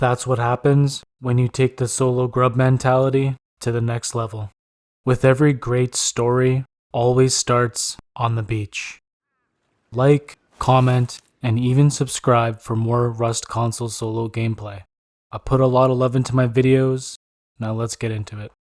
That's what happens when you take the solo grub mentality to the next level. With every great story, always starts on the beach. Like, comment, and even subscribe for more Rust console solo gameplay. I put a lot of love into my videos, now let's get into it.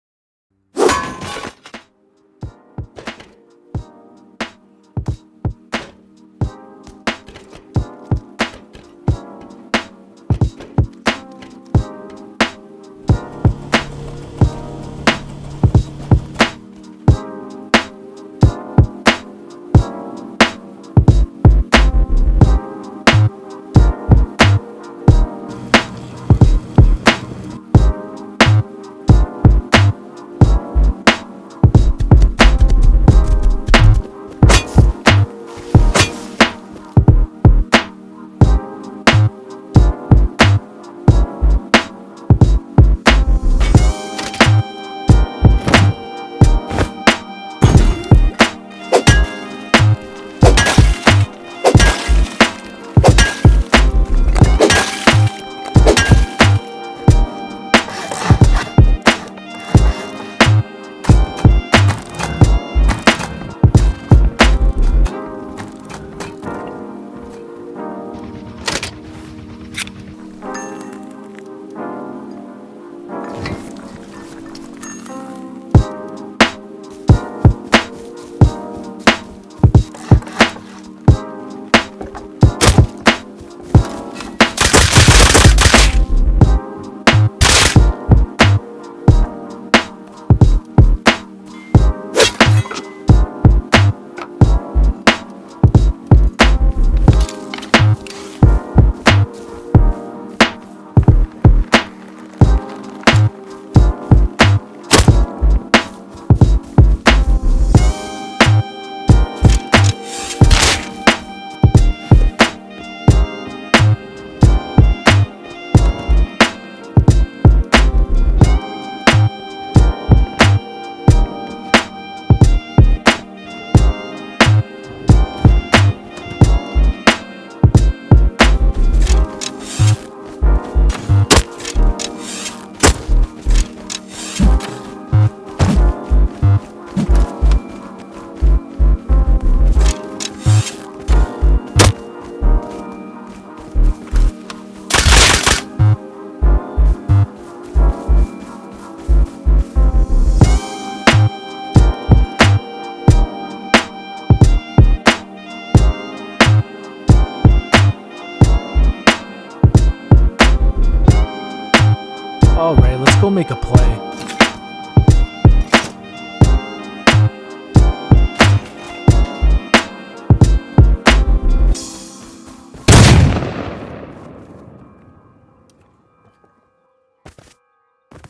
Alright, let's go make a play.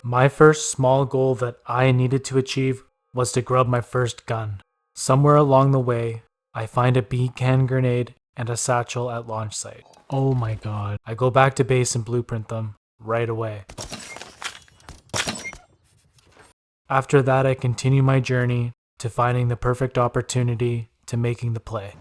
My first small goal that I needed to achieve was to grub my first gun. Somewhere along the way, I find a B-can grenade and a satchel at launch site. Oh my god. I go back to base and blueprint them right away. After that, I continue my journey to finding the perfect opportunity to making the play.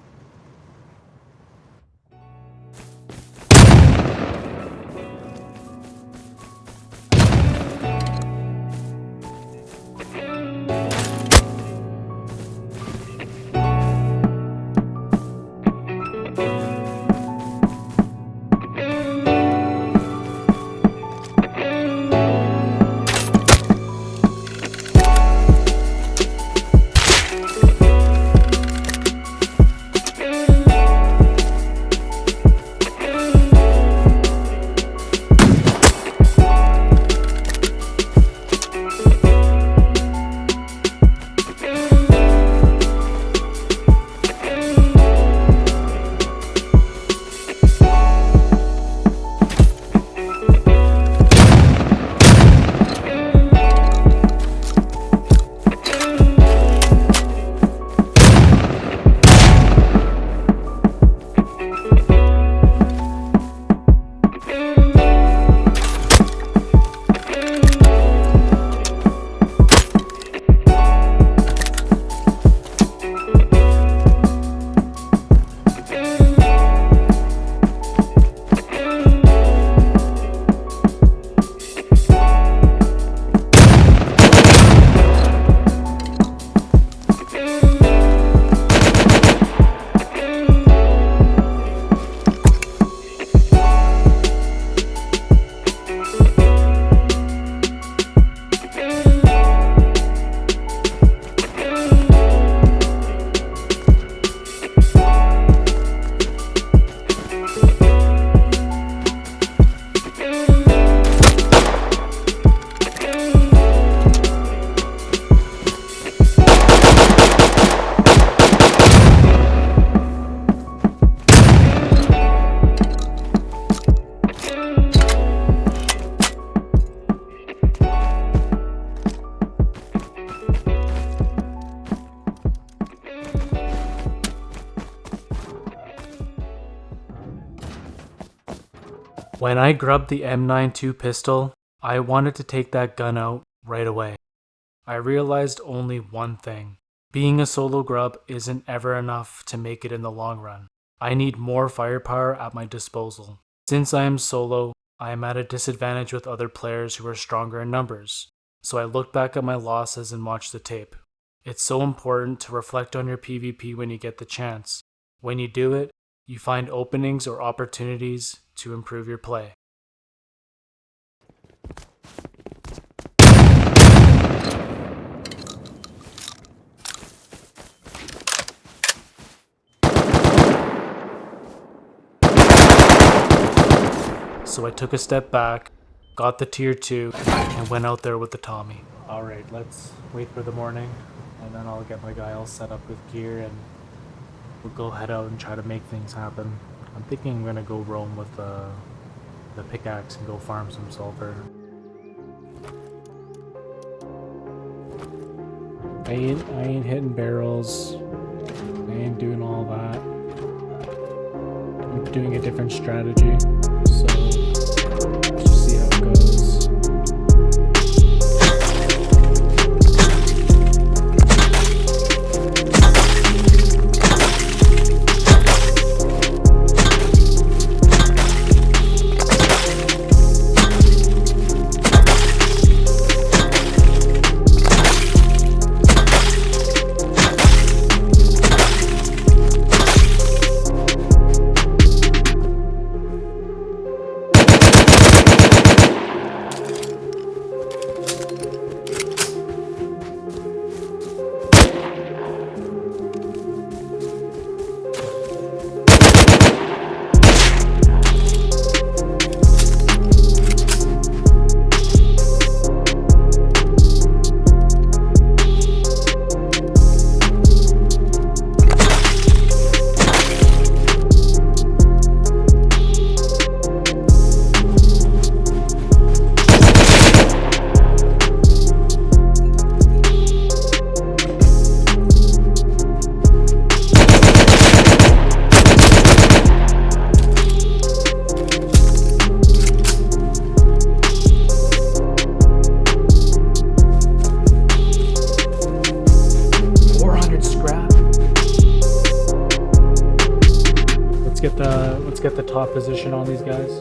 When I grubbed the M92 pistol, I wanted to take that gun out right away. I realized only one thing. Being a solo grub isn't ever enough to make it in the long run. I need more firepower at my disposal. Since I am solo, I am at a disadvantage with other players who are stronger in numbers. So I looked back at my losses and watched the tape. It's so important to reflect on your PvP when you get the chance. When you do it, you find openings or opportunities to improve your play. So I took a step back, got the tier 2, and went out there with the Tommy. Alright, let's wait for the morning, and then I'll get my guy all set up with gear, and we'll go head out and try to make things happen. I'm thinking I'm gonna go roam with the pickaxe and go farm some sulfur. I ain't hitting barrels. I ain't doing all that. I'm doing a different strategy, so let's just see how it goes. Let's get the top position on these guys.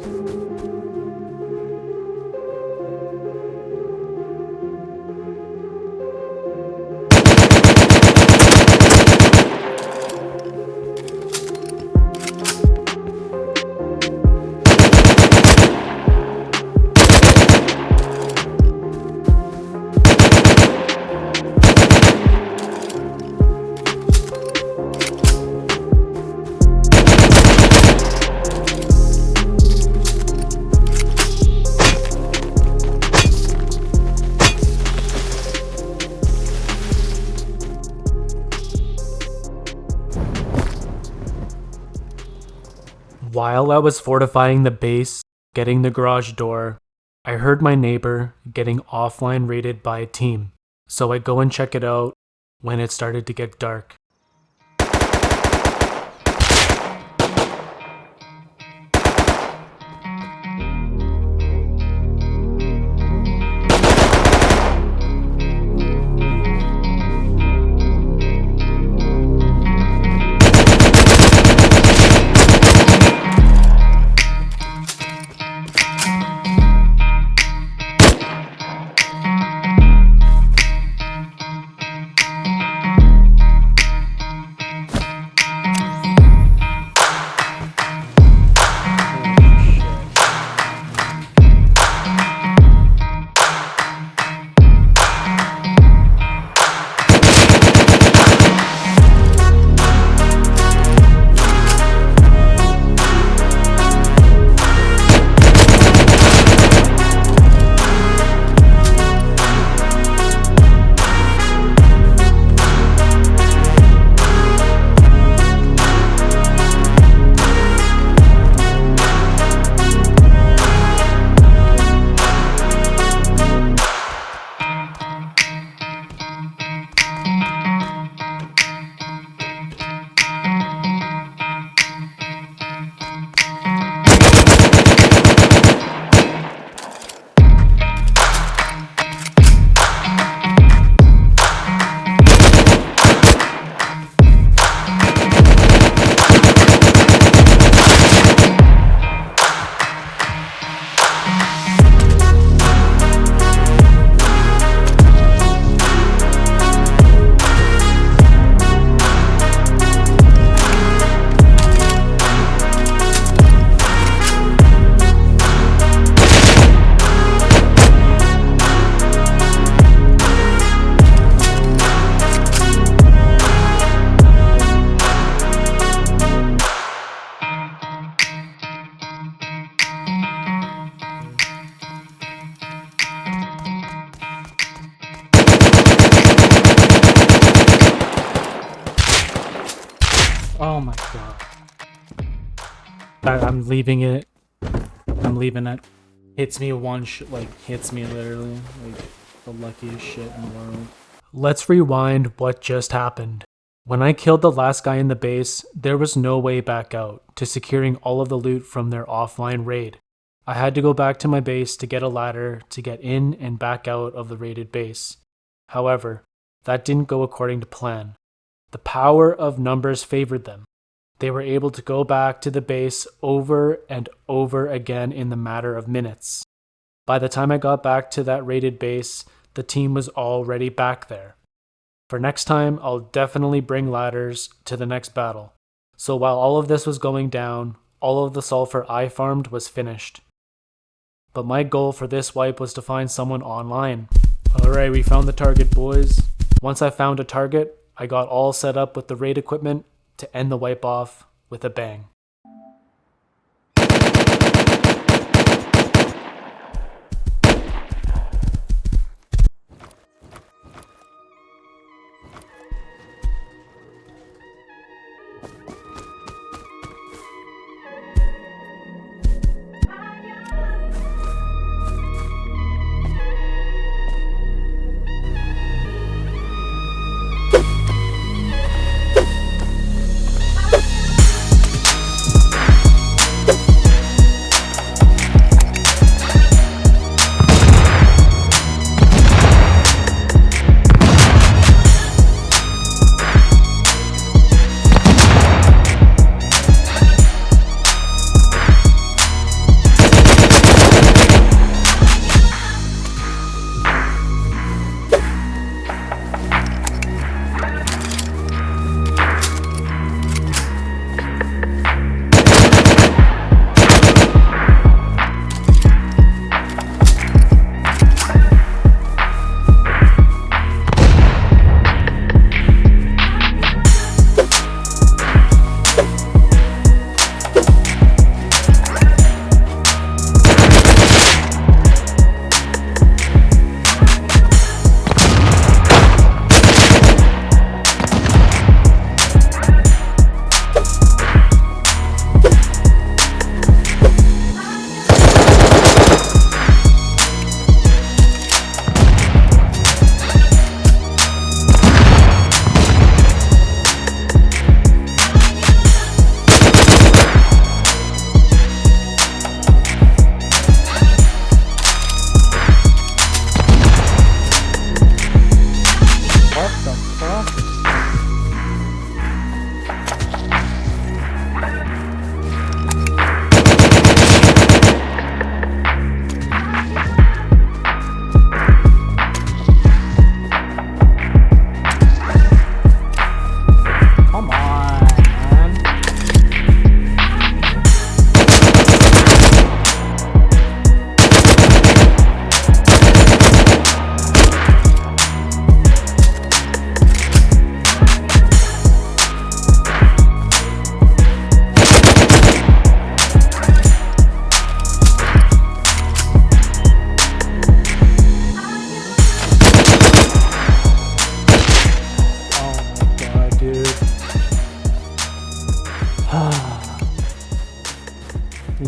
While I was fortifying the base, getting the garage door, I heard my neighbor getting offline raided by a team, so I go and check it out when it started to get dark. God. I'm leaving it. I'm leaving it. Hits me hits me literally. Like, the luckiest shit in the world. Let's rewind what just happened. When I killed the last guy in the base, there was no way back out to securing all of the loot from their offline raid. I had to go back to my base to get a ladder to get in and back out of the raided base. However, that didn't go according to plan. The power of numbers favored them. They were able to go back to the base over and over again in the matter of minutes. By the time I got back to that raided base, the team was already back there. For next time, I'll definitely bring ladders to the next battle. So while all of this was going down, all of the sulfur I farmed was finished. But my goal for this wipe was to find someone online. Alright, we found the target, boys. Once I found a target, I got all set up with the raid equipment to end the wipe off with a bang.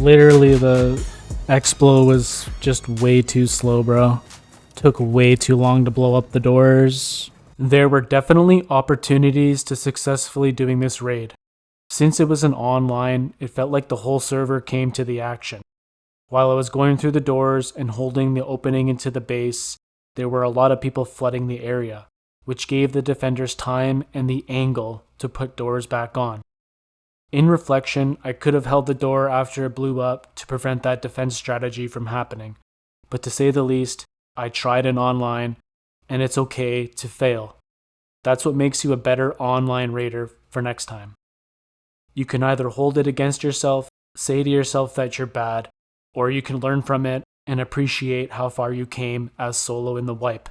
Literally, the explo was just way too slow, bro. Took way too long to blow up the doors. There were definitely opportunities to successfully doing this raid. Since it was an online, it felt like the whole server came to the action. While I was going through the doors and holding the opening into the base, there were a lot of people flooding the area, which gave the defenders time and the angle to put doors back on. In reflection, I could have held the door after it blew up to prevent that defense strategy from happening, but to say the least, I tried it online, and it's okay to fail. That's what makes you a better online raider for next time. You can either hold it against yourself, say to yourself that you're bad, or you can learn from it and appreciate how far you came as solo in the wipe.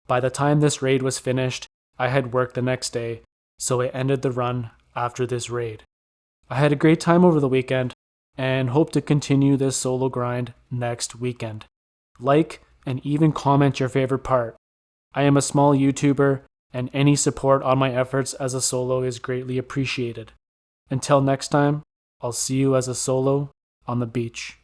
By the time this raid was finished, I had work the next day, so I ended the run after this raid. I had a great time over the weekend, and hope to continue this solo grind next weekend. Like and even comment your favorite part. I am a small YouTuber, and any support on my efforts as a solo is greatly appreciated. Until next time, I'll see you as a solo on the beach.